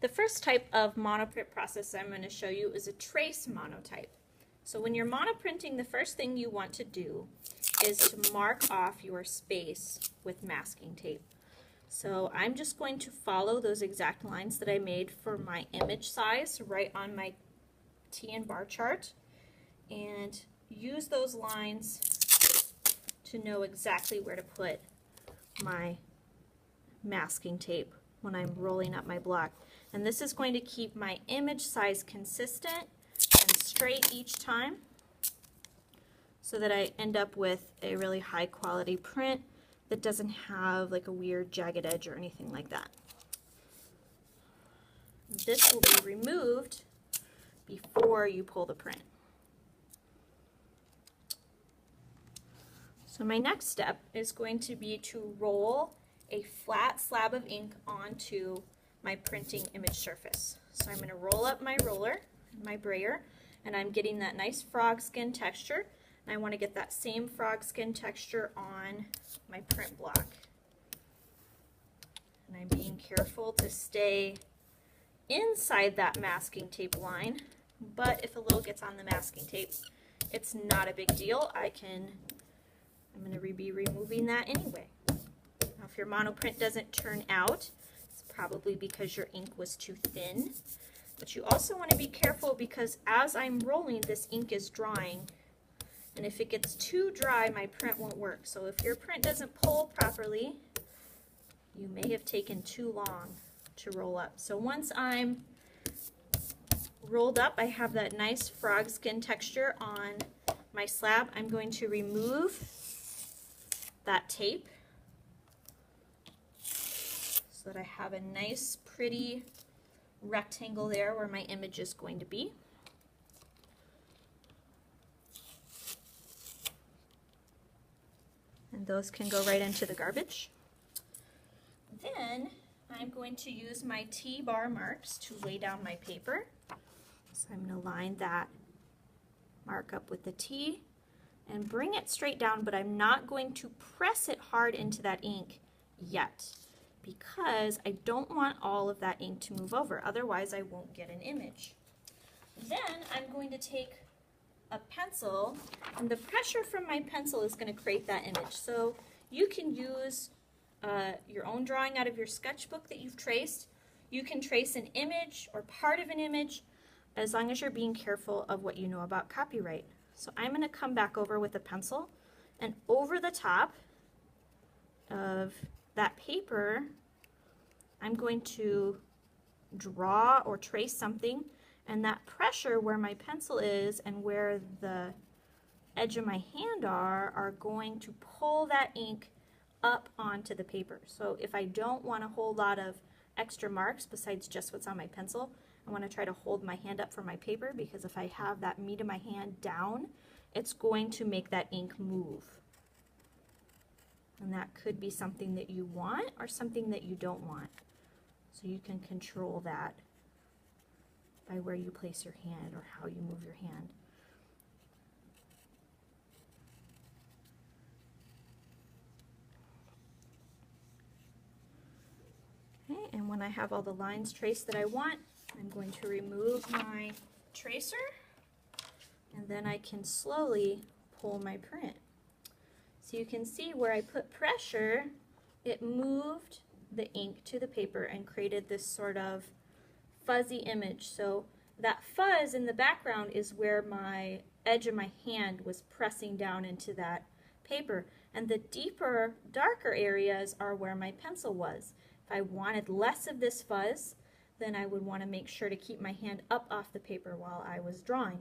The first type of monoprint process I'm going to show you is a trace monotype. So when you're monoprinting, the first thing you want to do is to mark off your space with masking tape. So I'm just going to follow those exact lines that I made for my image size right on my T and bar chart, and use those lines to know exactly where to put my masking tape when I'm rolling up my block. And this is going to keep my image size consistent and straight each time so that I end up with a really high quality print that doesn't have like a weird jagged edge or anything like that. This will be removed before you pull the print. So my next step is going to be to roll a flat slab of ink onto my printing image surface. So I'm going to roll up my roller, my brayer, and I'm getting that nice frog skin texture. And I want to get that same frog skin texture on my print block. And I'm being careful to stay inside that masking tape line, but if a little gets on the masking tape, it's not a big deal. I'm going to be removing that anyway. Now, if your monoprint doesn't turn out, it's probably because your ink was too thin. But you also want to be careful because as I'm rolling, this ink is drying. And if it gets too dry, my print won't work. So if your print doesn't pull properly, you may have taken too long to roll up. So once I'm rolled up, I have that nice frog skin texture on my slab. I'm going to remove that tape so that I have a nice pretty rectangle there where my image is going to be. And those can go right into the garbage. Then I'm going to use my T-bar marks to lay down my paper. So I'm going to line that mark up with the T and bring it straight down, but I'm not going to press it hard into that ink yet because I don't want all of that ink to move over, otherwise I won't get an image. Then I'm going to take a pencil, and the pressure from my pencil is going to create that image. So you can use your own drawing out of your sketchbook that you've traced. You can trace an image or part of an image as long as you're being careful of what you know about copyright. So I'm going to come back over with a pencil, and over the top of that paper I'm going to draw or trace something, and that pressure where my pencil is and where the edge of my hand are going to pull that ink up onto the paper. So if I don't want a whole lot of extra marks besides just what's on my pencil, I want to try to hold my hand up for my paper, because if I have that meat of my hand down, it's going to make that ink move. And that could be something that you want or something that you don't want. So you can control that by where you place your hand or how you move your hand. Okay, and when I have all the lines traced that I want, I'm going to remove my tracer, and then I can slowly pull my print. So you can see where I put pressure, it moved the ink to the paper and created this sort of fuzzy image. So that fuzz in the background is where my edge of my hand was pressing down into that paper, and the deeper, darker areas are where my pencil was. If I wanted less of this fuzz, then I would want to make sure to keep my hand up off the paper while I was drawing.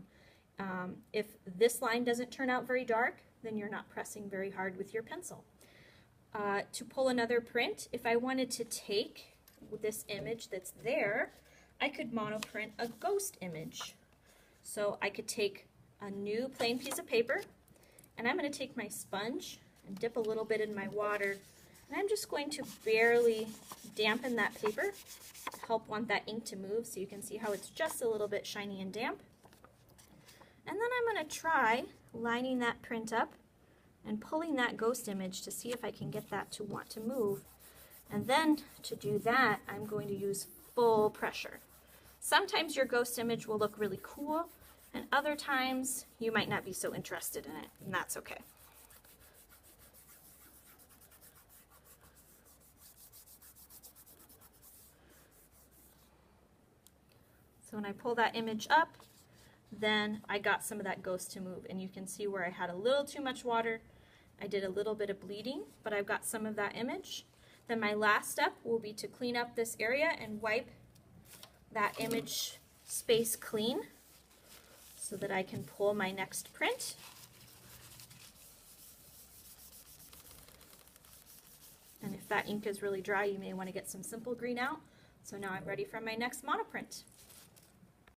If this line doesn't turn out very dark, then you're not pressing very hard with your pencil. To pull another print, if I wanted to take this image that's there, I could monoprint a ghost image. So I could take a new plain piece of paper, and I'm going to take my sponge and dip a little bit in my water, and I'm just going to barely dampen that paper to help want that ink to move, so you can see how it's just a little bit shiny and damp. And then I'm going to try lining that print up and pulling that ghost image to see if I can get that to want to move. And then to do that, I'm going to use full pressure. Sometimes your ghost image will look really cool, and other times you might not be so interested in it, and that's okay. So when I pull that image up, then I got some of that ghost to move, and you can see where I had a little too much water. I did a little bit of bleeding, but I've got some of that image. Then my last step will be to clean up this area and wipe that image space clean so that I can pull my next print. And if that ink is really dry, you may want to get some simple green out. So now I'm ready for my next monoprint.